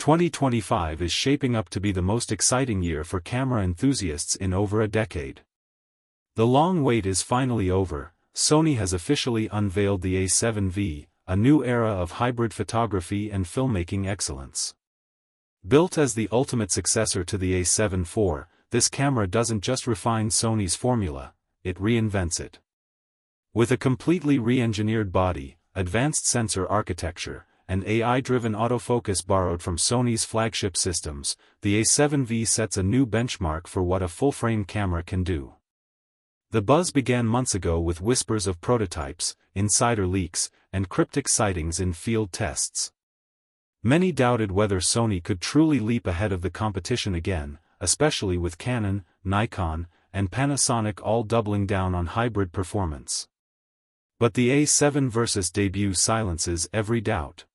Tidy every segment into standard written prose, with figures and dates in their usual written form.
2025 is shaping up to be the most exciting year for camera enthusiasts in over a decade. The long wait is finally over. Sony has officially unveiled the A7V, a new era of hybrid photography and filmmaking excellence. Built as the ultimate successor to the A7 IV, this camera doesn't just refine Sony's formula, it reinvents it. With a completely re-engineered body, advanced sensor architecture, and AI-driven autofocus borrowed from Sony's flagship systems, the A7V sets a new benchmark for what a full-frame camera can do. The buzz began months ago with whispers of prototypes, insider leaks, and cryptic sightings in field tests. Many doubted whether Sony could truly leap ahead of the competition again, especially with Canon, Nikon, and Panasonic all doubling down on hybrid performance. But the A7 Versus debut silences every doubt.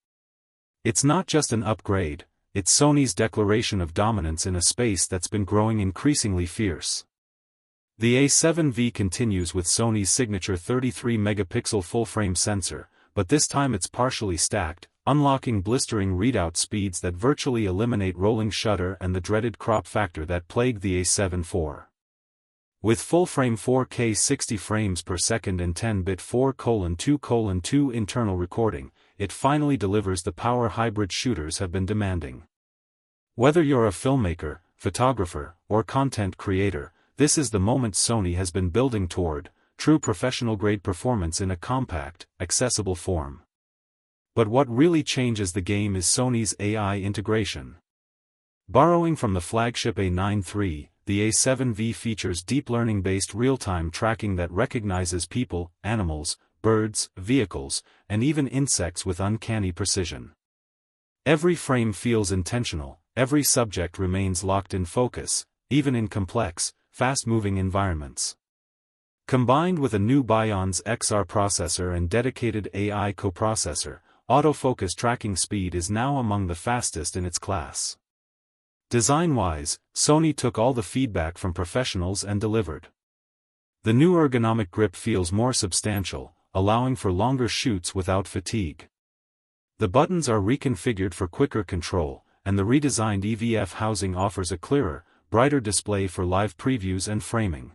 It's not just an upgrade, it's Sony's declaration of dominance in a space that's been growing increasingly fierce. The A7V continues with Sony's signature 33-megapixel full-frame sensor, but this time it's partially stacked, unlocking blistering readout speeds that virtually eliminate rolling shutter and the dreaded crop factor that plagued the A7 IV. With full-frame 4K 60 frames per second and 10-bit 4:2:2 internal recording, it finally delivers the power hybrid shooters have been demanding. Whether you're a filmmaker, photographer, or content creator, this is the moment Sony has been building toward, true professional-grade performance in a compact, accessible form. But what really changes the game is Sony's AI integration. Borrowing from the flagship A9 III, the A7V features deep learning-based real-time tracking that recognizes people, animals, birds, vehicles, and even insects with uncanny precision. Every frame feels intentional, every subject remains locked in focus, even in complex, fast-moving environments. Combined with a new Bion's XR processor and dedicated AI coprocessor, autofocus tracking speed is now among the fastest in its class. Design-wise, Sony took all the feedback from professionals and delivered. The new ergonomic grip feels more substantial, allowing for longer shoots without fatigue. The buttons are reconfigured for quicker control, and the redesigned EVF housing offers a clearer, brighter display for live previews and framing.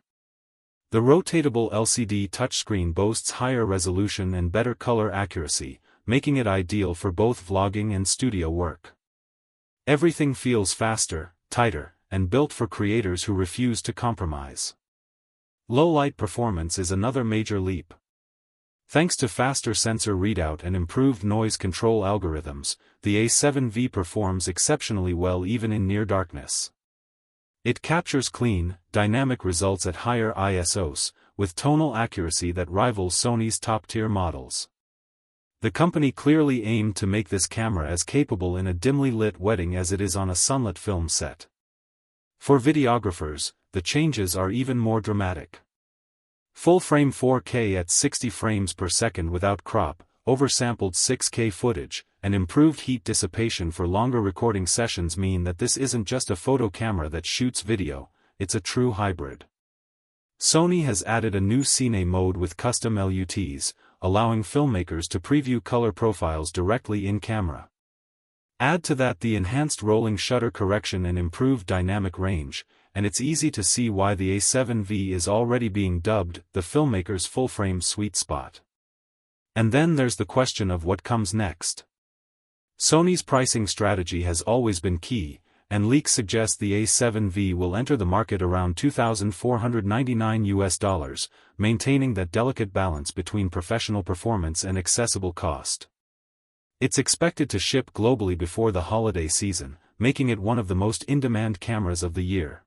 The rotatable LCD touchscreen boasts higher resolution and better color accuracy, making it ideal for both vlogging and studio work. Everything feels faster, tighter, and built for creators who refuse to compromise. Low-light performance is another major leap. Thanks to faster sensor readout and improved noise control algorithms, the A7V performs exceptionally well even in near darkness. It captures clean, dynamic results at higher ISOs, with tonal accuracy that rivals Sony's top-tier models. The company clearly aimed to make this camera as capable in a dimly lit wedding as it is on a sunlit film set. For videographers, the changes are even more dramatic. Full-frame 4K at 60 frames per second without crop, oversampled 6K footage, and improved heat dissipation for longer recording sessions mean that this isn't just a photo camera that shoots video, it's a true hybrid. Sony has added a new Cine mode with custom LUTs, allowing filmmakers to preview color profiles directly in camera. Add to that the enhanced rolling shutter correction and improved dynamic range, and it's easy to see why the A7V is already being dubbed the filmmaker's full-frame sweet spot. And then there's the question of what comes next. Sony's pricing strategy has always been key, and leaks suggest the A7V will enter the market around $2,499, maintaining that delicate balance between professional performance and accessible cost. It's expected to ship globally before the holiday season, making it one of the most in-demand cameras of the year.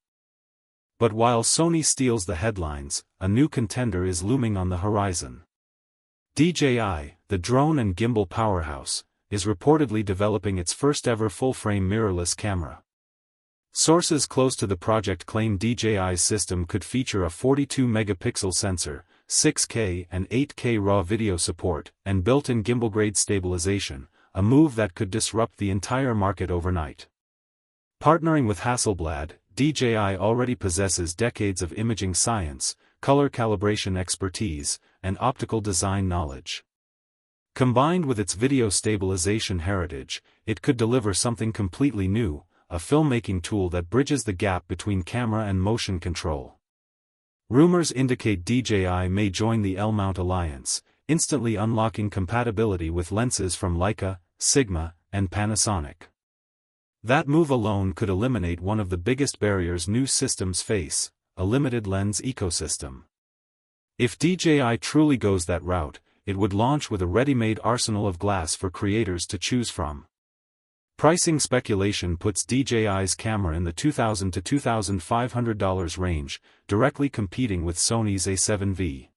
But while Sony steals the headlines, a new contender is looming on the horizon. DJI, the drone and gimbal powerhouse, is reportedly developing its first-ever full-frame mirrorless camera. Sources close to the project claim DJI's system could feature a 42-megapixel sensor, 6K and 8K RAW video support, and built-in gimbal-grade stabilization, a move that could disrupt the entire market overnight. Partnering with Hasselblad, DJI already possesses decades of imaging science, color calibration expertise, and optical design knowledge. Combined with its video stabilization heritage, it could deliver something completely new, a filmmaking tool that bridges the gap between camera and motion control. Rumors indicate DJI may join the L-mount alliance, instantly unlocking compatibility with lenses from Leica, Sigma, and Panasonic. That move alone could eliminate one of the biggest barriers new systems face, a limited lens ecosystem. If DJI truly goes that route, it would launch with a ready-made arsenal of glass for creators to choose from. Pricing speculation puts DJI's camera in the $2,000 to $2,500 range, directly competing with Sony's A7V.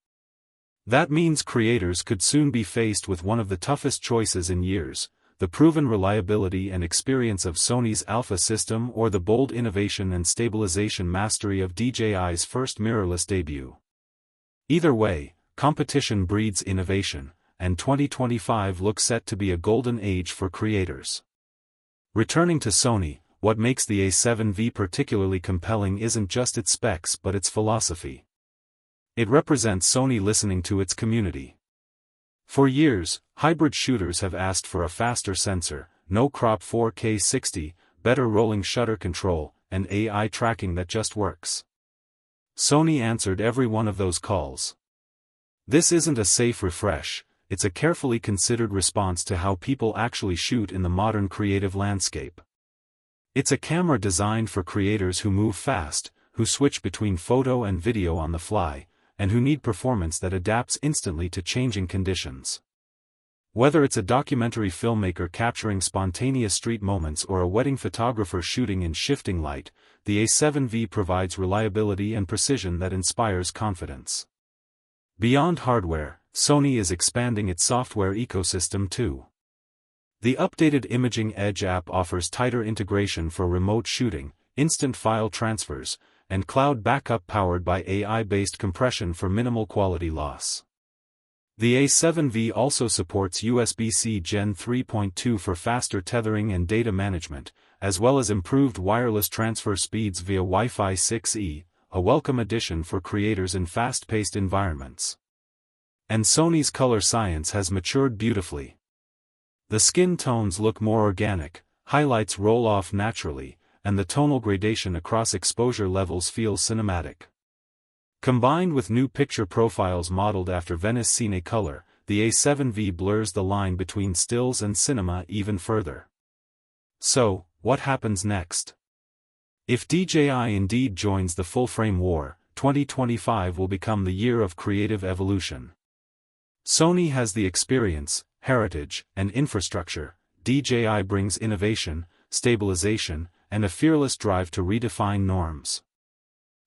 That means creators could soon be faced with one of the toughest choices in years: the proven reliability and experience of Sony's Alpha system or the bold innovation and stabilization mastery of DJI's first mirrorless debut. Either way, competition breeds innovation, and 2025 looks set to be a golden age for creators. Returning to Sony, what makes the A7V particularly compelling isn't just its specs but its philosophy. It represents Sony listening to its community. For years, hybrid shooters have asked for a faster sensor, no-crop 4K 60, better rolling shutter control, and AI tracking that just works. Sony answered every one of those calls. This isn't a safe refresh, it's a carefully considered response to how people actually shoot in the modern creative landscape. It's a camera designed for creators who move fast, who switch between photo and video on the fly, and who need performance that adapts instantly to changing conditions. Whether it's a documentary filmmaker capturing spontaneous street moments or a wedding photographer shooting in shifting light, the A7V provides reliability and precision that inspires confidence. Beyond hardware, Sony is expanding its software ecosystem too. The updated Imaging Edge app offers tighter integration for remote shooting, instant file transfers, and cloud backup powered by AI-based compression for minimal quality loss. The A7V also supports USB-C Gen 3.2 for faster tethering and data management, as well as improved wireless transfer speeds via Wi-Fi 6E, a welcome addition for creators in fast-paced environments. And Sony's color science has matured beautifully. The skin tones look more organic, highlights roll off naturally, and the tonal gradation across exposure levels feels cinematic. Combined with new picture profiles modeled after Venice Cine color, the A7V blurs the line between stills and cinema even further. So, what happens next? If DJI indeed joins the full-frame war, 2025 will become the year of creative evolution. Sony has the experience, heritage, and infrastructure. DJI brings innovation, stabilization, and a fearless drive to redefine norms.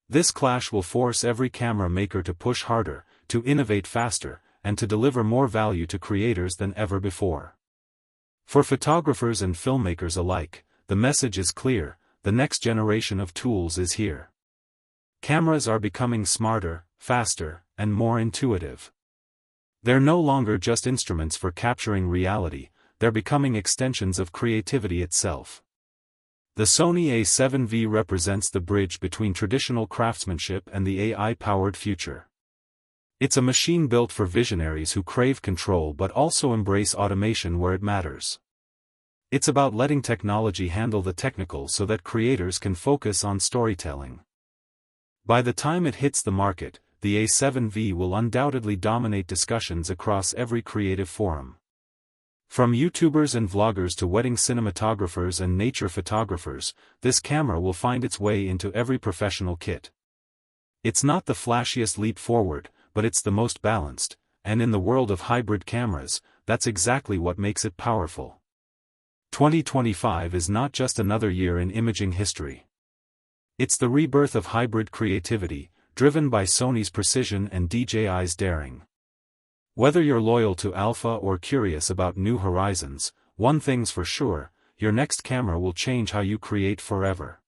This clash will force every camera maker to push harder, to innovate faster, and to deliver more value to creators than ever before. For photographers and filmmakers alike, the message is clear: the next generation of tools is here. Cameras are becoming smarter, faster, and more intuitive. They're no longer just instruments for capturing reality, they're becoming extensions of creativity itself. The Sony A7V represents the bridge between traditional craftsmanship and the AI-powered future. It's a machine built for visionaries who crave control but also embrace automation where it matters. It's about letting technology handle the technical so that creators can focus on storytelling. By the time it hits the market, the A7V will undoubtedly dominate discussions across every creative forum. From YouTubers and vloggers to wedding cinematographers and nature photographers, this camera will find its way into every professional kit. It's not the flashiest leap forward, but it's the most balanced, and in the world of hybrid cameras, that's exactly what makes it powerful. 2025 is not just another year in imaging history. It's the rebirth of hybrid creativity, driven by Sony's precision and DJI's daring. Whether you're loyal to Alpha or curious about new horizons, one thing's for sure: your next camera will change how you create forever.